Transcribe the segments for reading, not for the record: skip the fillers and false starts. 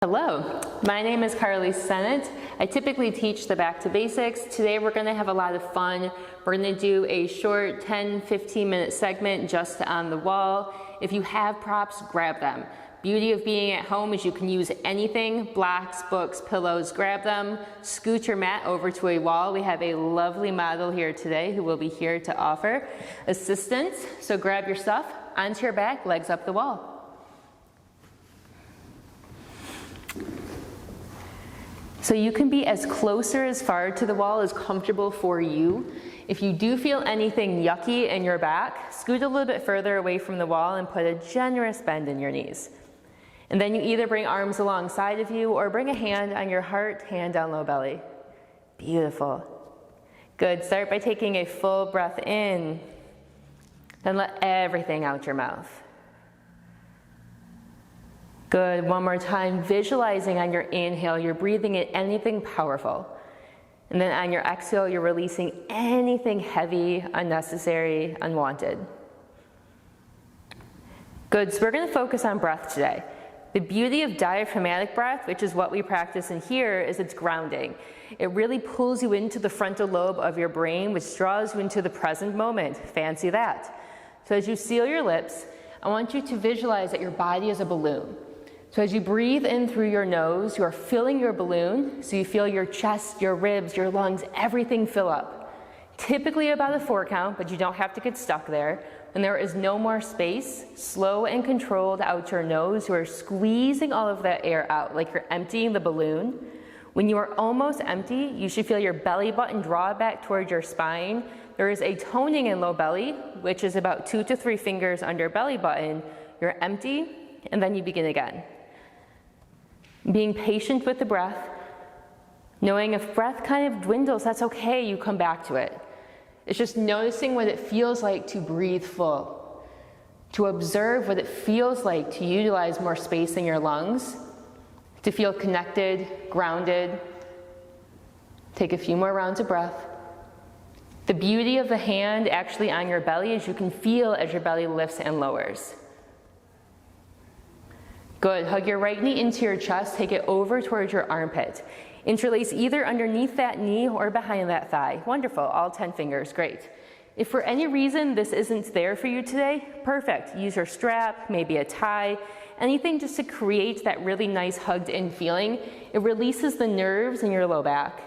Hello, my name is Carly Sennett. I typically teach the Back to Basics. Today we're going to have a lot of fun. We're going to do a short 10-15 minute segment just on the wall. If you have props, grab them. Beauty of being at home is you can use anything, blocks, books, pillows, grab them. Scoot your mat over to a wall. We have a lovely model here today who will be here to offer assistance. So grab your stuff, onto your back, legs up the wall. So you can be as close or as far to the wall as comfortable for you. If you do feel anything yucky in your back, scoot a little bit further away from the wall and put a generous bend in your knees. And then you either bring arms alongside of you or bring a hand on your heart, hand on low belly. Beautiful. Good. Start by taking a full breath in. Then let everything out your mouth. Good, one more time, visualizing on your inhale, you're breathing in anything powerful. And then on your exhale, you're releasing anything heavy, unnecessary, unwanted. Good, so we're gonna focus on breath today. The beauty of diaphragmatic breath, which is what we practice in here, is it's grounding. It really pulls you into the frontal lobe of your brain, which draws you into the present moment. Fancy that. So as you seal your lips, I want you to visualize that your body is a balloon. So as you breathe in through your nose, you are filling your balloon, so you feel your chest, your ribs, your lungs, everything fill up. Typically about a 4 count, but you don't have to get stuck there. When there is no more space, slow and controlled out your nose, you are squeezing all of that air out, like you're emptying the balloon. When you are almost empty, you should feel your belly button draw back towards your spine. There is a toning in low belly, which is about 2 to 3 fingers under belly button. You're empty, and then you begin again. Being patient with the breath, knowing if breath kind of dwindles, that's okay, you come back to it. It's just noticing what it feels like to breathe full, to observe what it feels like to utilize more space in your lungs, to feel connected, grounded. Take a few more rounds of breath. The beauty of the hand actually on your belly is you can feel as your belly lifts and lowers. Good, hug your right knee into your chest, take it over towards your armpit. Interlace either underneath that knee or behind that thigh. Wonderful, all 10 fingers, great. If for any reason this isn't there for you today, perfect. Use your strap, maybe a tie, anything just to create that really nice hugged in feeling. It releases the nerves in your low back.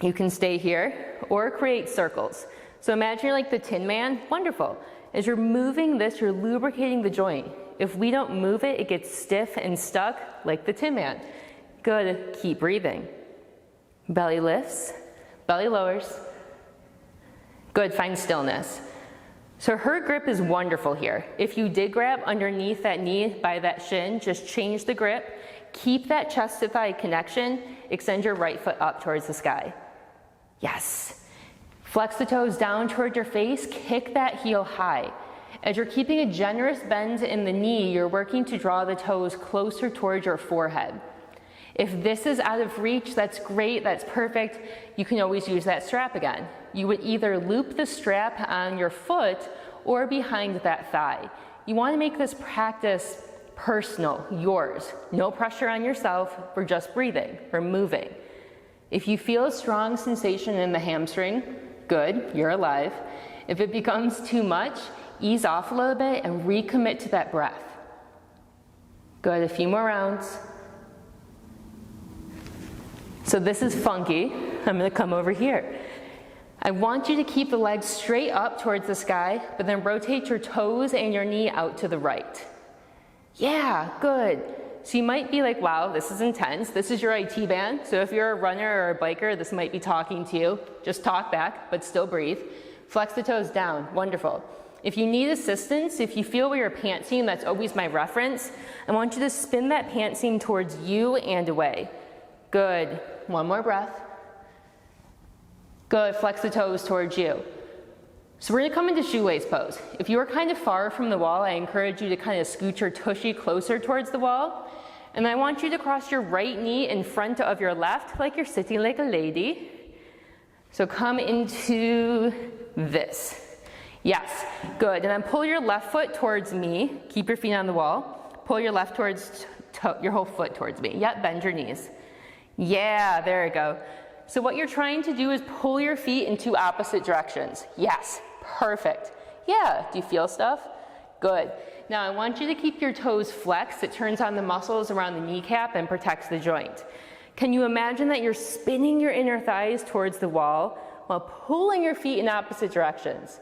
You can stay here or create circles. So imagine you're like the Tin Man, wonderful. As you're moving this, you're lubricating the joint. If we don't move it, it gets stiff and stuck like the Tin Man. Good, keep breathing. Belly lifts, belly lowers. Good, find stillness. So her grip is wonderful here. If you did grab underneath that knee by that shin, just change the grip. Keep that chest to thigh connection. Extend your right foot up towards the sky. Yes. Flex the toes down toward your face, kick that heel high. As you're keeping a generous bend in the knee, you're working to draw the toes closer towards your forehead. If this is out of reach, that's great, that's perfect. You can always use that strap again. You would either loop the strap on your foot or behind that thigh. You want to make this practice personal, yours. No pressure on yourself, we're just breathing, we're moving. If you feel a strong sensation in the hamstring, good, you're alive. If it becomes too much, ease off a little bit and recommit to that breath. Good, a few more rounds. So this is funky. I'm gonna come over here. I want you to keep the legs straight up towards the sky, but then rotate your toes and your knee out to the right. Yeah, good. So you might be like, wow, this is intense. This is your IT band. So if you're a runner or a biker, this might be talking to you. Just talk back, but still breathe. Flex the toes down, wonderful. If you need assistance, if you feel where your pant seam, that's always my reference, I want you to spin that pant seam towards you and away. Good, one more breath. Good, flex the toes towards you. So we're gonna come into shoelace pose. If you are kind of far from the wall, I encourage you to kind of scoot your tushy closer towards the wall. And I want you to cross your right knee in front of your left, like you're sitting like a lady. So come into this. Yes, good. And then pull your left foot towards me. Keep your feet on the wall. Pull your left your whole foot towards me. Yep, bend your knees. Yeah, there we go. So what you're trying to do is pull your feet in two opposite directions. Yes, perfect. Yeah, do you feel stuff? Good. Now I want you to keep your toes flexed. It turns on the muscles around the kneecap and protects the joint. Can you imagine that you're spinning your inner thighs towards the wall while pulling your feet in opposite directions?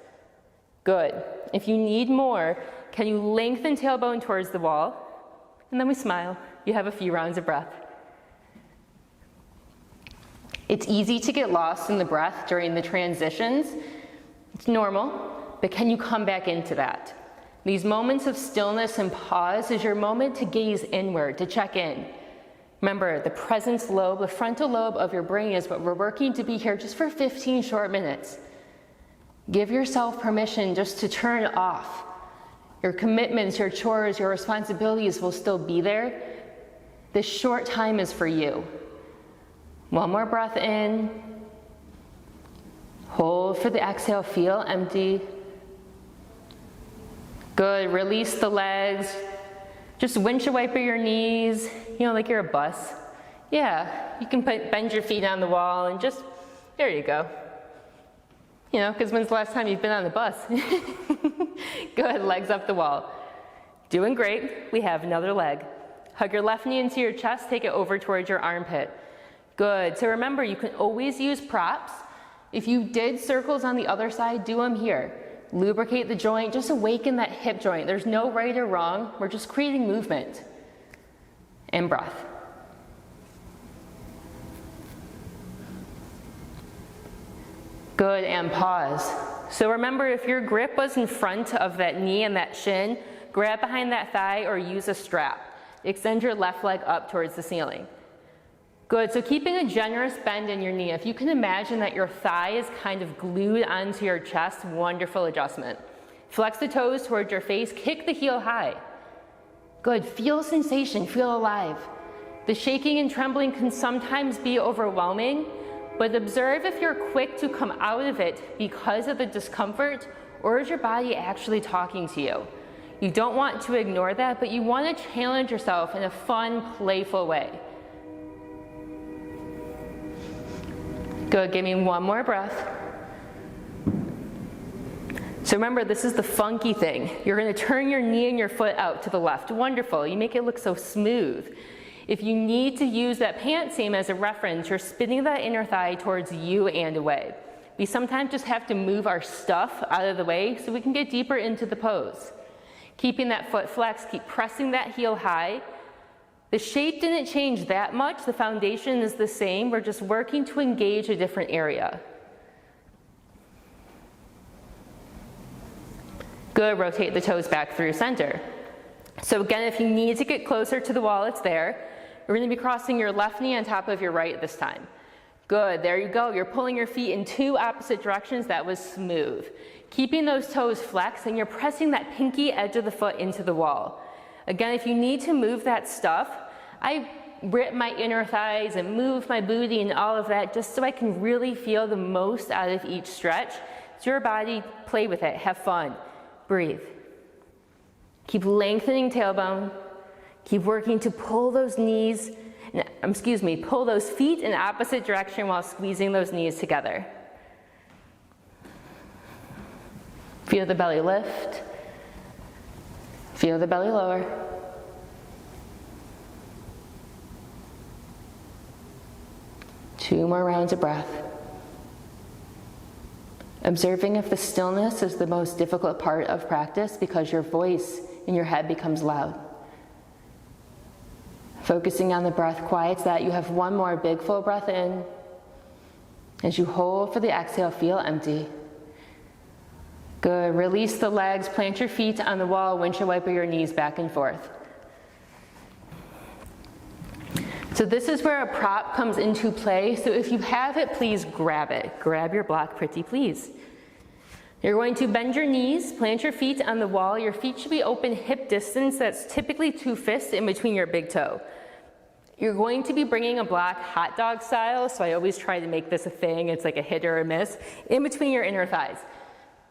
Good. If you need more, can you lengthen tailbone towards the wall? And then we smile. You have a few rounds of breath. It's easy to get lost in the breath during the transitions. It's normal, but can you come back into that? These moments of stillness and pause is your moment to gaze inward, to check in. Remember, the presence lobe, the frontal lobe of your brain is what we're working to be here just for 15 short minutes. Give yourself permission just to turn off. Your commitments, your chores, your responsibilities will still be there. This short time is for you. One more breath in. Hold for the exhale, feel empty. Good, release the legs. Just windshield wiper your knees, like you're a bus. Yeah, you can bend your feet on the wall and just, there you go. Because when's the last time you've been on the bus? Good, legs up the wall. Doing great, we have another leg. Hug your left knee into your chest, take it over towards your armpit. Good, so remember, you can always use props. If you did circles on the other side, do them here. Lubricate the joint, just awaken that hip joint. There's no right or wrong, we're just creating movement. And breath. Good, and pause. So remember, if your grip was in front of that knee and that shin, grab behind that thigh or use a strap. Extend your left leg up towards the ceiling. Good, so keeping a generous bend in your knee. If you can imagine that your thigh is kind of glued onto your chest, wonderful adjustment. Flex the toes towards your face, kick the heel high. Good, feel sensation, feel alive. The shaking and trembling can sometimes be overwhelming, but observe if you're quick to come out of it because of the discomfort, or is your body actually talking to you? You don't want to ignore that, but you want to challenge yourself in a fun, playful way. Good, give me one more breath. So remember, this is the funky thing. You're going to turn your knee and your foot out to the left. Wonderful, you make it look so smooth. If you need to use that pant seam as a reference, you're spinning that inner thigh towards you and away. We sometimes just have to move our stuff out of the way so we can get deeper into the pose. Keeping that foot flexed, keep pressing that heel high. The shape didn't change that much, the foundation is the same, we're just working to engage a different area. Good, rotate the toes back through center. So again, if you need to get closer to the wall, it's there. We're going to be crossing your left knee on top of your right this time. Good, there you go. You're pulling your feet in two opposite directions. That was smooth. Keeping those toes flexed, and you're pressing that pinky edge of the foot into the wall. Again, if you need to move that stuff, I rip my inner thighs and move my booty and all of that just so I can really feel the most out of each stretch. It's your body, play with it, have fun, breathe. Keep lengthening tailbone. Keep working to pull those knees, pull those feet in opposite direction while squeezing those knees together. Feel the belly lift. Feel the belly lower. Two more rounds of breath. Observing if the stillness is the most difficult part of practice because your voice in your head becomes loud. Focusing on the breath quiets that. You have one more big full breath in. As you hold for the exhale, feel empty. Good, release the legs, plant your feet on the wall, windshield wiper your knees back and forth. So this is where a prop comes into play. So if you have it, please grab it. Grab your block, pretty please. You're going to bend your knees, plant your feet on the wall. Your feet should be open hip distance. That's typically 2 fists in between your big toe. You're going to be bringing a block hot dog style, so I always try to make this a thing. It's like a hit or a miss, in between your inner thighs.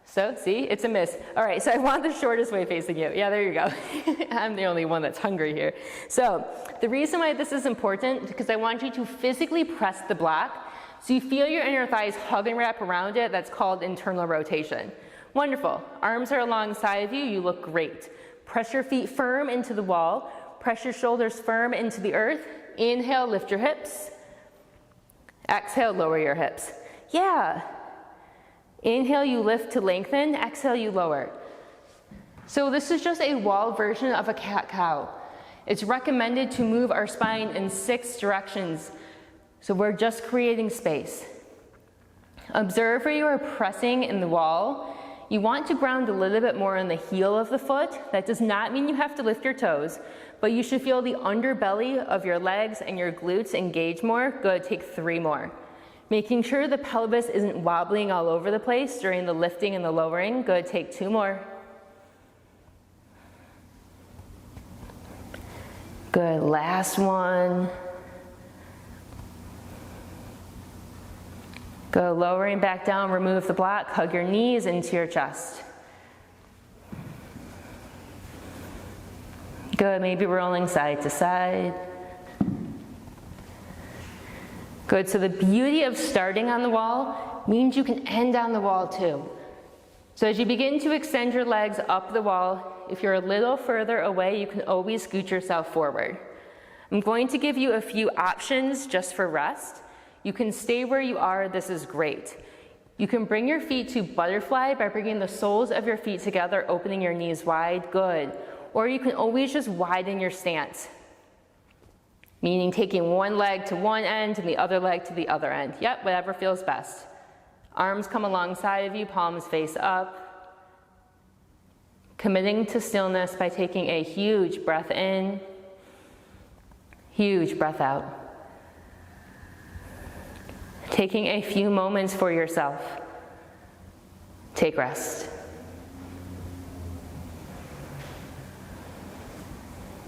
So, see, it's a miss. All right, so I want the shortest way facing you. Yeah, there you go. I'm the only one that's hungry here. So, the reason why this is important is because I want you to physically press the block so you feel your inner thighs hug and wrap around it. That's called internal rotation. Wonderful. Arms are alongside of you. You look great. Press your feet firm into the wall. Press your shoulders firm into the earth. Inhale, lift your hips. Exhale, lower your hips. Yeah. Inhale, you lift to lengthen. Exhale, you lower. So this is just a wall version of a cat-cow. It's recommended to move our spine in 6 directions. So we're just creating space. Observe where you are pressing in the wall. You want to ground a little bit more on the heel of the foot. That does not mean you have to lift your toes, but you should feel the underbelly of your legs and your glutes engage more. Good, take 3 more. Making sure the pelvis isn't wobbling all over the place during the lifting and the lowering. Good, take 2 more. Good, last one. Go lowering back down, remove the block, hug your knees into your chest. Good, maybe rolling side to side. Good, so the beauty of starting on the wall means you can end on the wall too. So as you begin to extend your legs up the wall, if you're a little further away, you can always scoot yourself forward. I'm going to give you a few options just for rest. You can stay where you are, this is great. You can bring your feet to butterfly by bringing the soles of your feet together, opening your knees wide, good. Or you can always just widen your stance, meaning taking one leg to one end and the other leg to the other end. Yep, whatever feels best. Arms come alongside of you, palms face up. Committing to stillness by taking a huge breath in, huge breath out. Taking a few moments for yourself. Take rest.